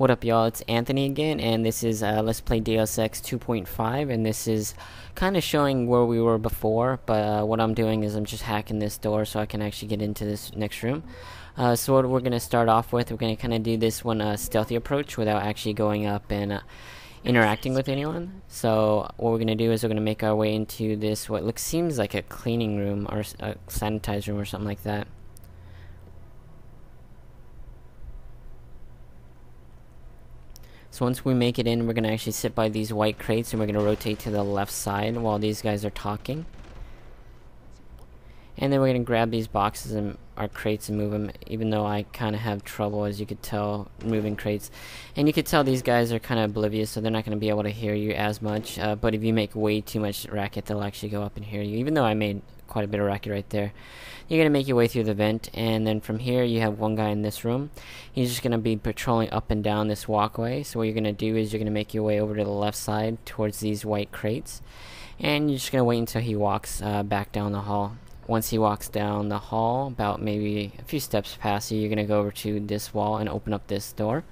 What up, y'all? It's Anthony again, and this is Let's Play Deus Ex 2.5, and this is kind of showing where we were before, but what I'm doing is I'm just hacking this door so I can actually get into this next room. So what we're going to start off with, we're going to kind of do this one stealthy approach without actually going up and interacting with anyone. So what we're going to do is we're going to make our way into this, what seems like a cleaning room or a sanitizer room or something like that. So once we make it in, we're going to actually sit by these white crates and we're going to rotate to the left side while these guys are talking. And then we're going to grab these boxes and our crates and move them, even though I kind of have trouble, as you could tell, moving crates. And you could tell these guys are kind of oblivious, so they're not going to be able to hear you as much. But if you make way too much racket, they'll actually go up and hear you, even though I made quite a bit of racket right there. You're going to make your way through the vent, and then from here you have one guy in this room. He's just going to be patrolling up and down this walkway. So what you're going to do is you're going to make your way over to the left side towards these white crates, and you're just going to wait until he walks back down the hall. Once he walks down the hall, about maybe a few steps past you, you're going to go over to this wall and open up this door.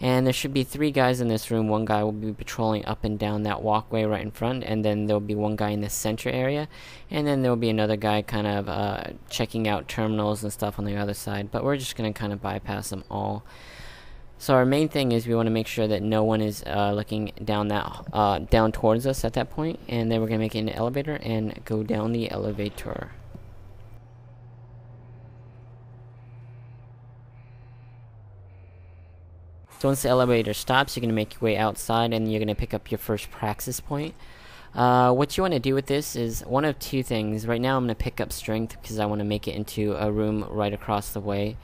And there should be 3 guys in this room. One guy will be patrolling up and down that walkway right in front, and then there'll be one guy in the center area, and then there'll be another guy kind of checking out terminals and stuff on the other side. But we're just going to kind of bypass them all. So our main thing is we want to make sure that no one is looking down that down towards us at that point, and then we're going to make it an elevator and go down the elevator. So once the elevator stops, you're going to make your way outside and you're going to pick up your first praxis point. What you want to do with this is one of 2 things. Right now I'm going to pick up strength because I want to make it into a room right across the way.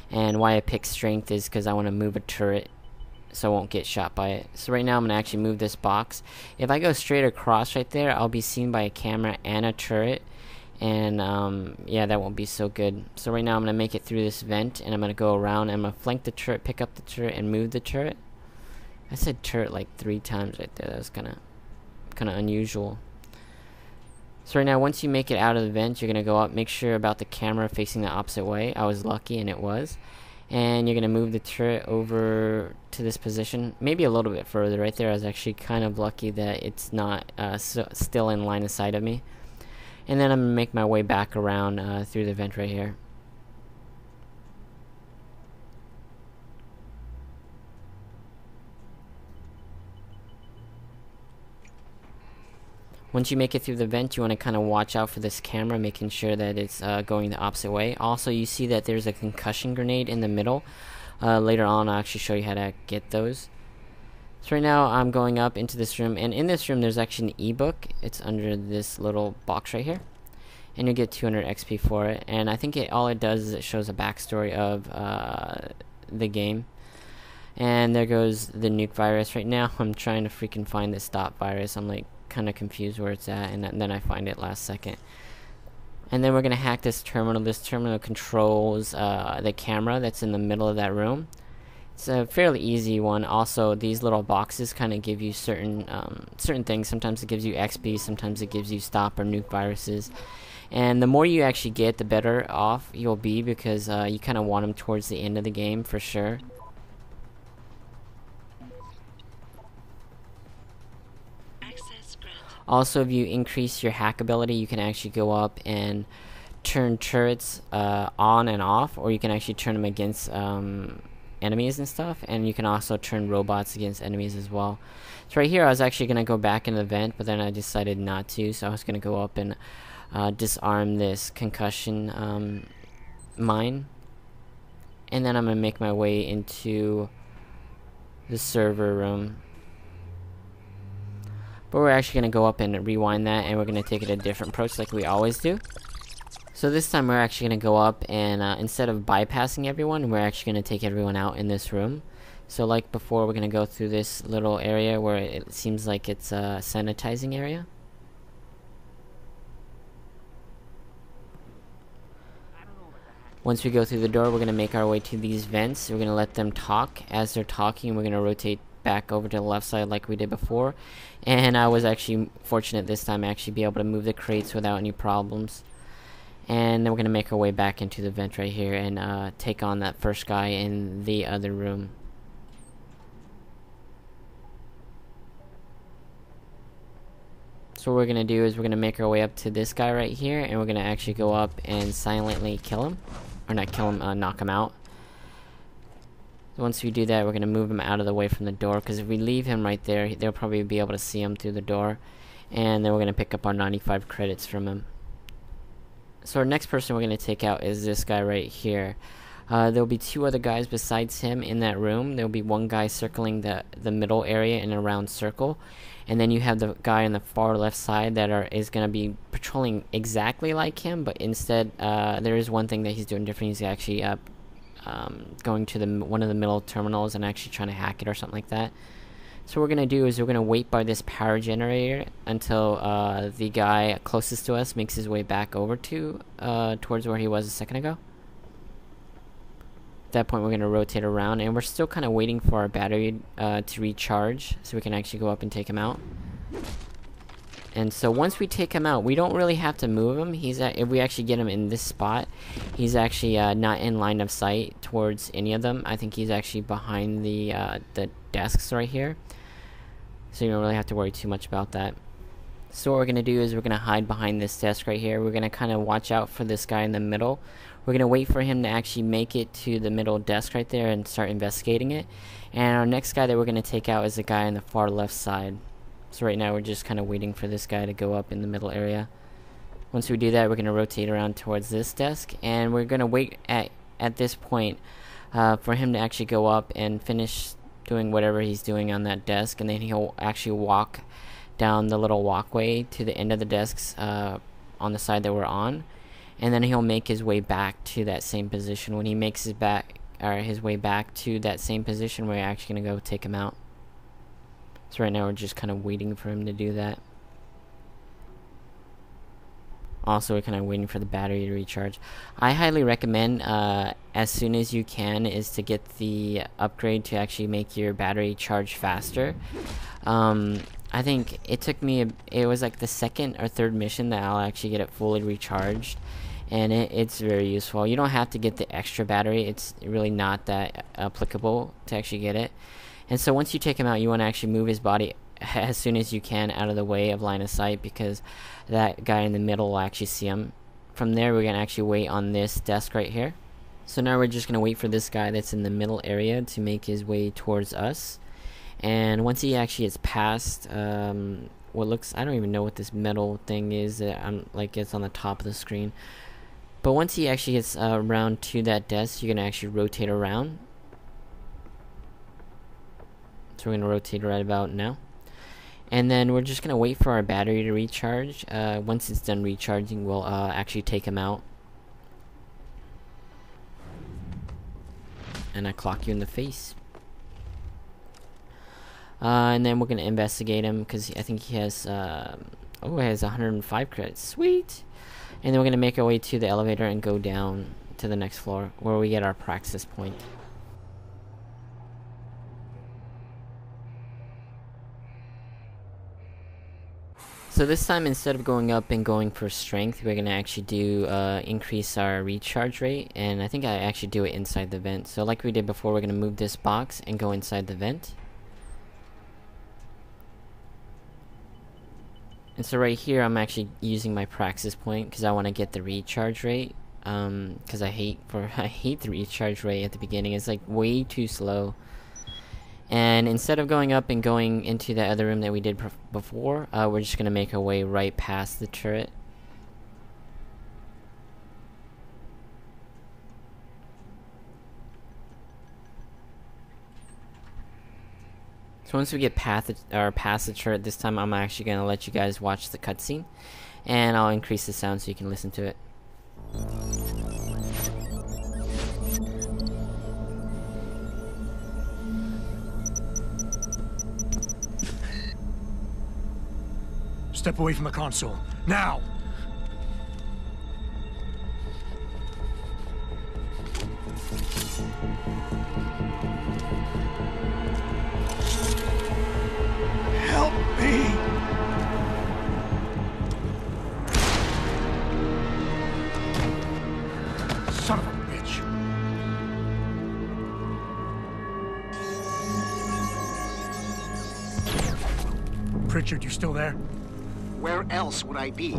And why I pick strength is because I want to move a turret so I won't get shot by it. So right now I'm going to actually move this box. If I go straight across right there, I'll be seen by a camera and a turret. And yeah, that won't be so good. So right now I'm going to make it through this vent, and I'm going to go around, and I'm going to flank the turret, pick up the turret, and move the turret. I said turret like 3 times right there. That was kind of unusual. So right now, once you make it out of the vent, you're going to go up, make sure about the camera facing the opposite way. I was lucky, and it was. And you're going to move the turret over to this position, maybe a little bit further. Right there, I was actually kind of lucky that it's not still in line of sight of me. And then I'm going to make my way back around through the vent right here. Once you make it through the vent, you want to kind of watch out for this camera, making sure that it's going the opposite way. Also, you see that there's a concussion grenade in the middle. Later on, I'll actually show you how to get those. So right now, I'm going up into this room, and in this room, there's actually an ebook. It's under this little box right here. And you get 200 XP for it. And I think all it does is it shows a backstory of the game. And there goes the nuke virus. Right now, I'm trying to freaking find this stop virus. I'm like kind of confused where it's at, and then I find it last second. And then we're gonna hack this terminal. This terminal controls the camera that's in the middle of that room. It's a fairly easy one. Also, these little boxes kind of give you certain things. Sometimes it gives you XP, sometimes it gives you stop or nuke viruses. And the more you actually get, the better off you'll be, because you kind of want them towards the end of the game for sure. Also, if you increase your hack ability, you can actually go up and turn turrets on and off, or you can actually turn them against enemies and stuff, and you can also turn robots against enemies as well. So right here, I was actually going to go back in the vent, but then I decided not to, so I was going to go up and disarm this concussion mine, and then I'm going to make my way into the server room. But we're actually going to go up and rewind that, and we're going to take it a different approach like we always do. So this time we're actually going to go up and instead of bypassing everyone, we're actually going to take everyone out in this room. So like before, we're going to go through this little area where it seems like it's a sanitizing area. Once we go through the door, we're going to make our way to these vents. We're going to let them talk. As they're talking, we're going to rotate back over to the left side like we did before. And I was actually fortunate this time to actually be able to move the crates without any problems. And then we're going to make our way back into the vent right here and take on that first guy in the other room. So what we're gonna do is we're gonna make our way up to this guy right here, and we're gonna actually go up and silently kill him. Or not kill him, knock him out. Once we do that, we're gonna move him out of the way from the door, because if we leave him right there, they'll probably be able to see him through the door. And then we're gonna pick up our 95 credits from him. So our next person we're gonna take out is this guy right here. There'll be 2 other guys besides him in that room. There'll be 1 guy circling the middle area in a round circle, and then you have the guy on the far left side that is gonna be patrolling exactly like him, but instead there is one thing that he's doing different. He's actually going to one of the middle terminals and actually trying to hack it or something like that. So what we're going to do is we're going to wait by this power generator until the guy closest to us makes his way back over towards where he was a second ago. At that point we're going to rotate around, and we're still kind of waiting for our battery to recharge so we can actually go up and take him out. And so once we take him out, we don't really have to move him. If we actually get him in this spot, he's actually not in line of sight towards any of them. I think he's actually behind the desks right here. So you don't really have to worry too much about that. So what we're going to do is we're going to hide behind this desk right here. We're going to kind of watch out for this guy in the middle. We're going to wait for him to actually make it to the middle desk right there and start investigating it. And our next guy that we're going to take out is the guy on the far left side. So right now we're just kind of waiting for this guy to go up in the middle area. Once we do that, we're going to rotate around towards this desk, and we're going to wait at this point for him to actually go up and finish doing whatever he's doing on that desk, and then he'll actually walk down the little walkway to the end of the desks on the side that we're on, and then he'll make his way back to that same position. When he makes his way back to that same position, we're actually going to go take him out. So right now we're just kind of waiting for him to do that. Also, we're kind of waiting for the battery to recharge. I highly recommend, as soon as you can, is to get the upgrade to actually make your battery charge faster. I think it took me, it was like the 2nd or 3rd mission that I'll actually get it fully recharged. And it's very useful. You don't have to get the extra battery. It's really not that applicable to actually get it. And so once you take him out, you want to actually move his body as soon as you can out of the way of line of sight, because that guy in the middle will actually see him. From there, we're going to actually wait on this desk right here. So now we're just going to wait for this guy that's in the middle area to make his way towards us. And once he actually gets past what looks, I don't even know what this metal thing is that it's on the top of the screen. But once he actually gets around to that desk, you're going to actually rotate around. So we're going to rotate right about now. And then we're just going to wait for our battery to recharge. Once it's done recharging, we'll actually take him out. And I clock you in the face. And then we're going to investigate him, because I think he has, he has 105 credits. Sweet! And then we're going to make our way to the elevator and go down to the next floor, where we get our praxis point. So this time, instead of going up and going for strength, we're going to actually do increase our recharge rate, and I think I actually do it inside the vent. So like we did before, we're going to move this box and go inside the vent. And so right here, I'm actually using my praxis point because I want to get the recharge rate. Because I hate the recharge rate at the beginning. It's like way too slow. And instead of going up and going into the other room that we did before, we're just going to make our way right past the turret. So once we get past the turret, this time I'm actually going to let you guys watch the cutscene. And I'll increase the sound so you can listen to it. Step away from the console. Now! Help me! Son of a bitch! Pritchard, you still there? Where else would I be?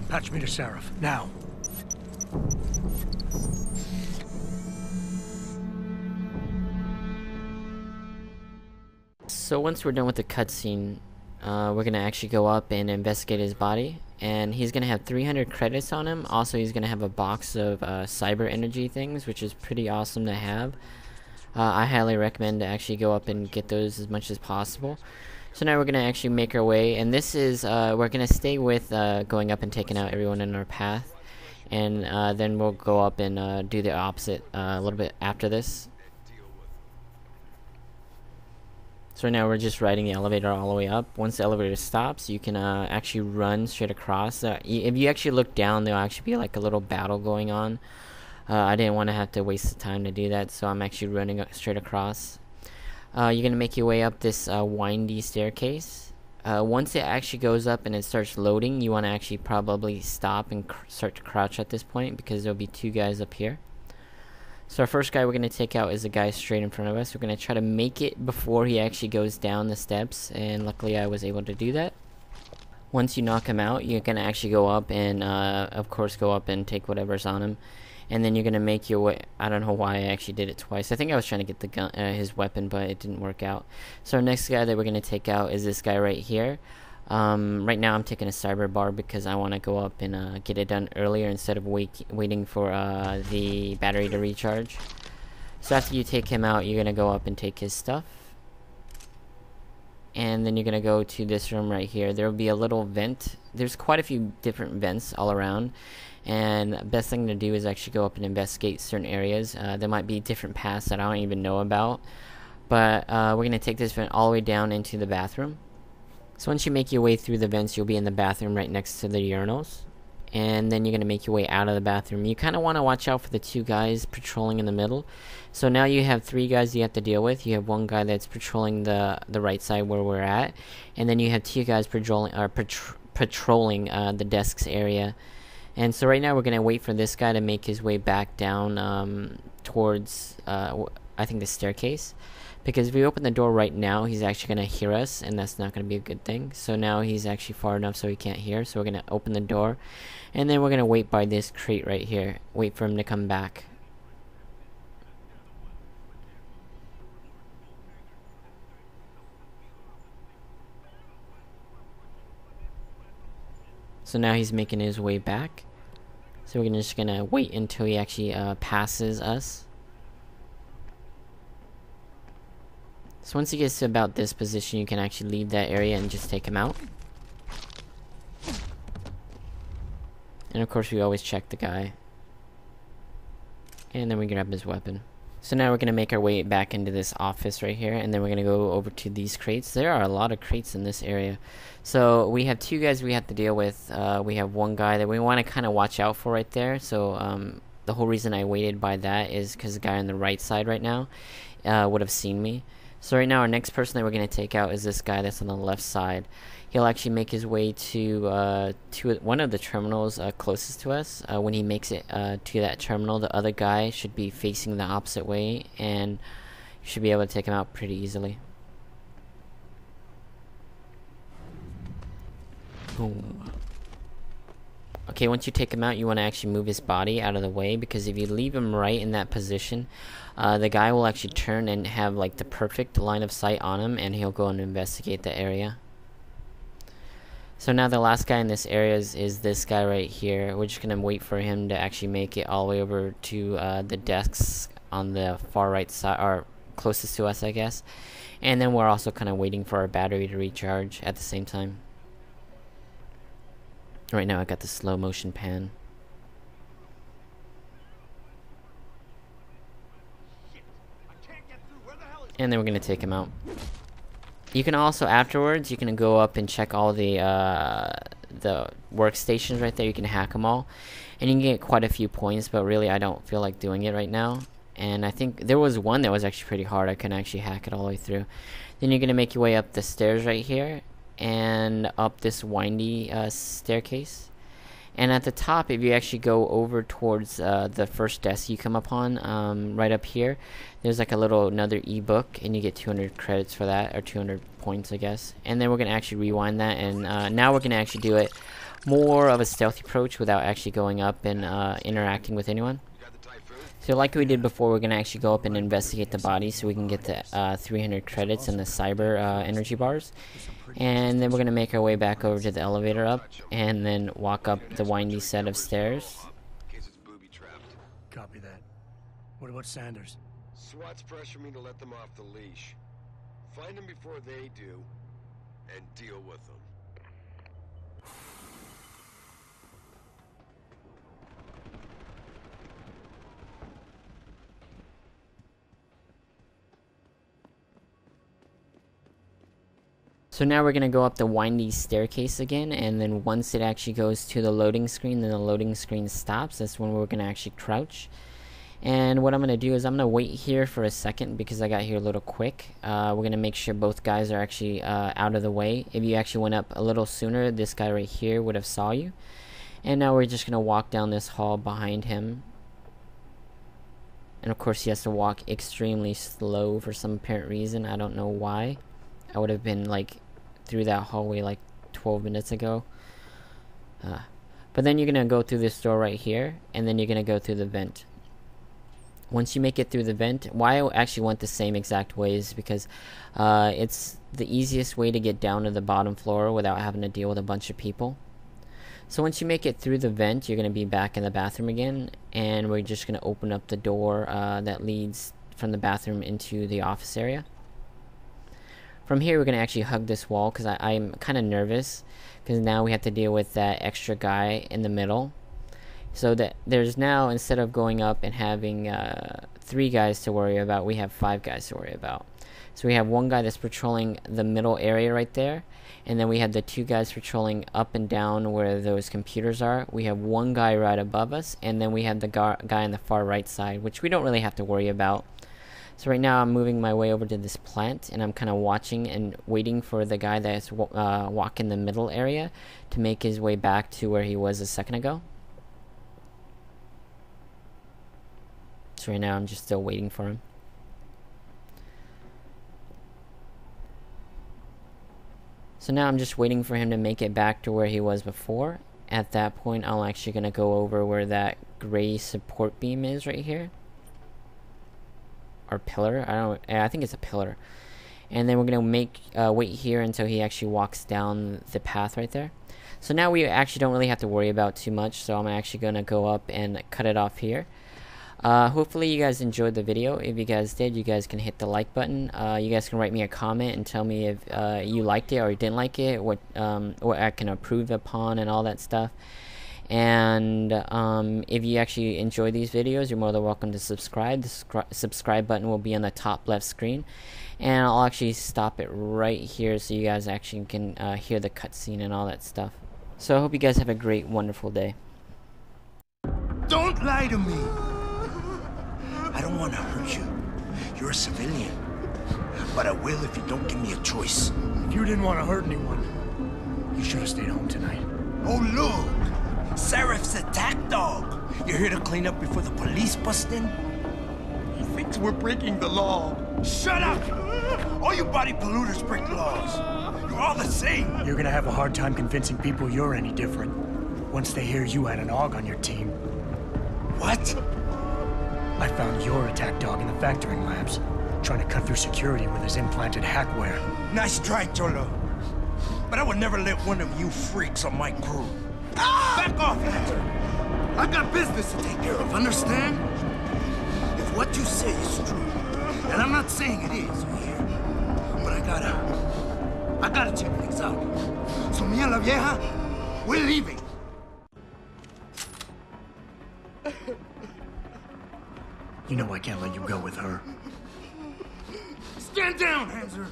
Patch me to Seraph, now. So once we're done with the cutscene, we're gonna actually go up and investigate his body, and he's gonna have 300 credits on him. Also, he's gonna have a box of cyber energy things, which is pretty awesome to have. I highly recommend to actually go up and get those as much as possible. So now we're gonna actually make our way, and this is we're gonna stay with going up and taking out everyone in our path, and then we'll go up and do the opposite a little bit after this. So right now we're just riding the elevator all the way up. Once the elevator stops, you can actually run straight across. If you actually look down, there'll actually be like a little battle going on. I didn't want to have to waste the time to do that, so I'm actually running straight across. You're going to make your way up this windy staircase. Once it actually goes up and it starts loading, you want to actually probably stop and start to crouch at this point, because there'll be two guys up here. So our first guy we're going to take out is the guy straight in front of us. We're going to try to make it before he actually goes down the steps, and luckily I was able to do that. Once you knock him out, you're going to actually go up and of course go up and take whatever's on him. And then you're going to make your way. I don't know why I actually did it twice. I think I was trying to get the gun, his weapon, but it didn't work out. So our next guy that we're going to take out is this guy right here. Right now I'm taking a cyber bar because I want to go up and get it done earlier instead of waiting for the battery to recharge. So after you take him out, you're going to go up and take his stuff. And then you're going to go to this room right here. There will be a little vent. There's quite a few different vents all around. And the best thing to do is actually go up and investigate certain areas. There might be different paths that I don't even know about. But we're going to take this vent all the way down into the bathroom. So once you make your way through the vents, you'll be in the bathroom right next to the urinals. And then you're going to make your way out of the bathroom. You kind of want to watch out for the two guys patrolling in the middle. So now you have three guys you have to deal with. You have one guy that's patrolling the right side where we're at. And then you have two guys patrolling the desks area. And so right now we're going to wait for this guy to make his way back down towards, I think, the staircase. Because if we open the door right now, he's actually going to hear us, and that's not going to be a good thing. So now he's actually far enough so he can't hear. So we're going to open the door, and then we're going to wait by this crate right here. Wait for him to come back. So now he's making his way back. So we're just going to wait until he actually passes us. So once he gets to about this position, you can actually leave that area and just take him out. And of course we always check the guy. And then we grab his weapon. So now we're going to make our way back into this office right here, and then we're going to go over to these crates. There are a lot of crates in this area. So we have two guys we have to deal with. We have one guy that we want to kind of watch out for right there. So the whole reason I waited by that is because the guy on the right side right now would have seen me. So right now our next person that we're going to take out is this guy that's on the left side. He'll actually make his way to one of the terminals closest to us. When he makes it to that terminal, the other guy should be facing the opposite way, and you should be able to take him out pretty easily. Boom. Okay, once you take him out, you want to actually move his body out of the way, because if you leave him right in that position, the guy will actually turn and have like the perfect line of sight on him, and he'll go and investigate the area. So now the last guy in this area is this guy right here. We're just going to wait for him to actually make it all the way over to the desks on the far right side, or closest to us, I guess. And then we're also kind of waiting for our battery to recharge at the same time. Right now I got the slow motion pan. And then we're going to take him out. You can also afterwards, you can go up and check all the workstations right there. You can hack them all, and you can get quite a few points, but really I don't feel like doing it right now. And I think there was one that was actually pretty hard. I couldn't actually hack it all the way through. Then you're going to make your way up the stairs right here, and up this windy staircase. And at the top, if you actually go over towards the first desk you come upon, right up here, there's like a little another ebook, and you get 200 credits for that, or 200 points, I guess. And then we're going to actually rewind that, and now we're going to actually do it more of a stealthy approach without actually going up and interacting with anyone. So like we did before, we're going to actually go up and investigate the body so we can get the 300 credits and the cyber energy bars. And then we're going to make our way back over to the elevator up, and then walk up the windy set of stairs. Copy that. What about Sanders? SWAT's pressure me to let them off the leash. Find them before they do, and deal with them. So now we're going to go up the windy staircase again, and then once it actually goes to the loading screen, then the loading screen stops. That's when we're going to actually crouch. And what I'm going to do is I'm going to wait here for a second because I got here a little quick. We're going to make sure both guys are actually out of the way. If you actually went up a little sooner, this guy right here would have saw you. And now we're just going to walk down this hall behind him. And of course he has to walk extremely slow for some apparent reason. I don't know why. I would have been like through that hallway like 12 minutes ago. But then you're going to go through this door right here, and then you're going to go through the vent. Once you make it through the vent, why I actually went the same exact way is because it's the easiest way to get down to the bottom floor without having to deal with a bunch of people. So once you make it through the vent, you're going to be back in the bathroom again, and we're just going to open up the door that leads from the bathroom into the office area. From here, we're going to actually hug this wall because I'm kind of nervous because now we have to deal with that extra guy in the middle. So that there's now, instead of going up and having 3 guys to worry about, we have 5 guys to worry about. So we have one guy that's patrolling the middle area right there, and then we have the 2 guys patrolling up and down where those computers are. We have one guy right above us, and then we have the guy on the far right side, which we don't really have to worry about. So right now I'm moving my way over to this plant, and I'm kind of watching and waiting for the guy that's walking the middle area to make his way back to where he was a second ago. So right now I'm just still waiting for him. So now I'm just waiting for him to make it back to where he was before. At that point, I'm actually going to go over where that gray support beam is right here. Or pillar, I think it's a pillar. And then we're gonna wait here until he actually walks down the path right there. So now we actually don't really have to worry about too much, so I'm actually gonna go up and cut it off here. Hopefully you guys enjoyed the video. If you guys did, you guys can hit the like button. You guys can write me a comment and tell me if you liked it or you didn't like it, what I can improve upon and all that stuff. And if you actually enjoy these videos, you're more than welcome to subscribe. The subscribe button will be on the top left screen, and I'll actually stop it right here so you guys actually can hear the cutscene and all that stuff. So I hope you guys have a great, wonderful day. Don't lie to me. I don't want to hurt you. You're a civilian, but I will if you don't give me a choice. If you didn't want to hurt anyone, you should have stayed home tonight. Oh look! Serif's attack dog! You're here to clean up before the police bust in? He thinks we're breaking the law. Shut up! All you body polluters break laws. You're all the same. You're gonna have a hard time convincing people you're any different once they hear you had an AUG on your team. What? I found your attack dog in the factoring labs, trying to cut through security with his implanted hackware. Nice try, Cholo. But I would never let one of you freaks on my crew. Back off, Hunter! I got business to take care of, understand? If what you say is true, and I'm not saying it is here, but I gotta check things out. So me and la vieja, we're leaving. You know I can't let you go with her. Stand down, Hanser!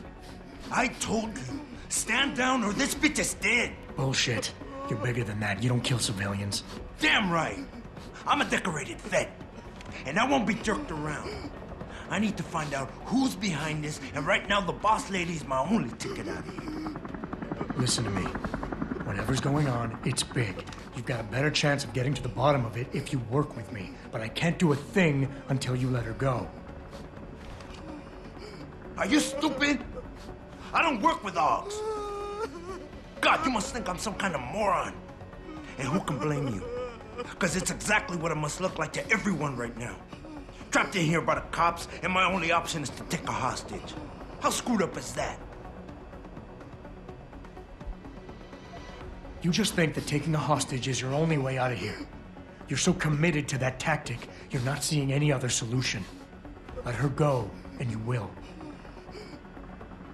I told you, stand down or this bitch is dead. Bullshit. You're bigger than that. You don't kill civilians. Damn right. I'm a decorated vet, and I won't be jerked around. I need to find out who's behind this, and right now the boss lady's my only ticket out of here. Listen to me. Whatever's going on, it's big. You've got a better chance of getting to the bottom of it if you work with me, but I can't do a thing until you let her go. Are you stupid? I don't work with hogs. God, you must think I'm some kind of moron. And who can blame you? Because it's exactly what it must look like to everyone right now. Trapped in here by the cops, and my only option is to take a hostage. How screwed up is that? You just think that taking a hostage is your only way out of here. You're so committed to that tactic, you're not seeing any other solution. Let her go, and you will.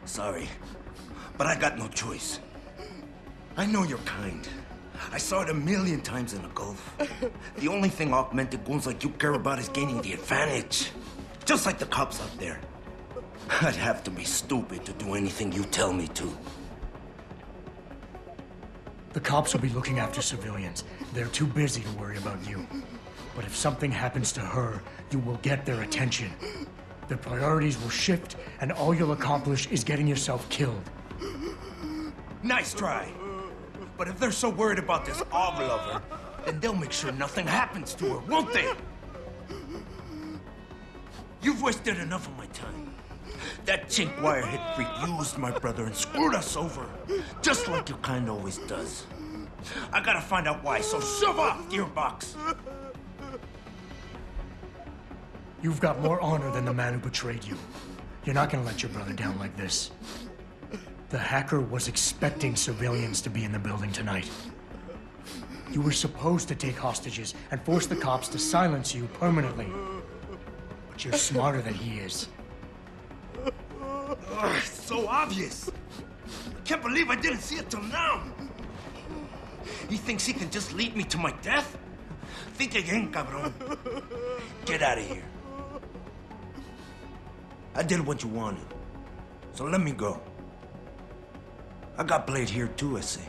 Sorry, but I got no choice. I know you're kind. I saw it a million times in the Gulf. The only thing augmented goons like you care about is gaining the advantage. Just like the cops out there. I'd have to be stupid to do anything you tell me to. The cops will be looking after civilians. They're too busy to worry about you. But if something happens to her, you will get their attention. Their priorities will shift, and all you'll accomplish is getting yourself killed. Nice try. But if they're so worried about this Og lover, then they'll make sure nothing happens to her, won't they? You've wasted enough of my time. That chink wirehead freak used my brother and screwed us over, just like your kind always does. I gotta find out why, so shove off, Gearbox! You've got more honor than the man who betrayed you. You're not gonna let your brother down like this. The hacker was expecting civilians to be in the building tonight. You were supposed to take hostages and force the cops to silence you permanently. But you're smarter than he is. It's so obvious. I can't believe I didn't see it till now. He thinks he can just lead me to my death? Think again, cabron. Get out of here. I did what you wanted, so let me go. I got Blade here too, I say.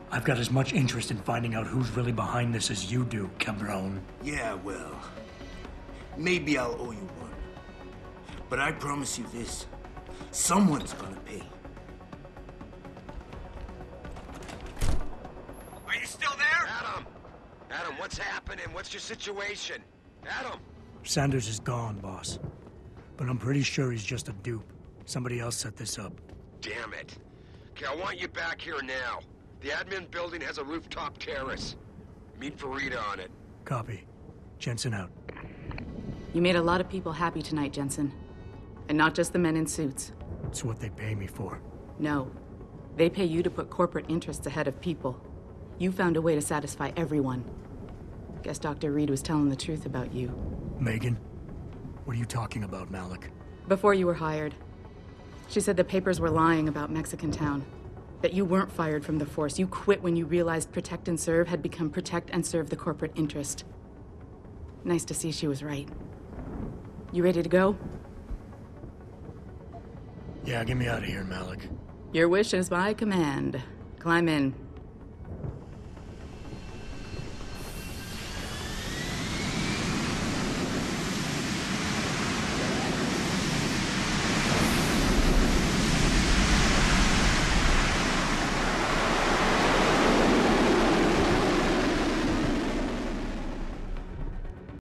I've got as much interest in finding out who's really behind this as you do, cabron. Yeah, well, maybe I'll owe you one. But I promise you this, someone's gonna pay. Are you still there? Adam! Adam, what's happening? What's your situation? Adam! Sanders is gone, boss. But I'm pretty sure he's just a dupe. Somebody else set this up. Damn it. Okay, I want you back here now. The admin building has a rooftop terrace. Meet Farida on it. Copy. Jensen out. You made a lot of people happy tonight, Jensen. And not just the men in suits. It's what they pay me for. No. They pay you to put corporate interests ahead of people. You found a way to satisfy everyone. Guess Dr. Reed was telling the truth about you. Megan? What are you talking about, Malik? Before you were hired, she said the papers were lying about Mexican Town. That you weren't fired from the force. You quit when you realized Protect and Serve had become Protect and Serve the corporate interest. Nice to see she was right. You ready to go? Yeah, get me out of here, Malik. Your wish is my command. Climb in.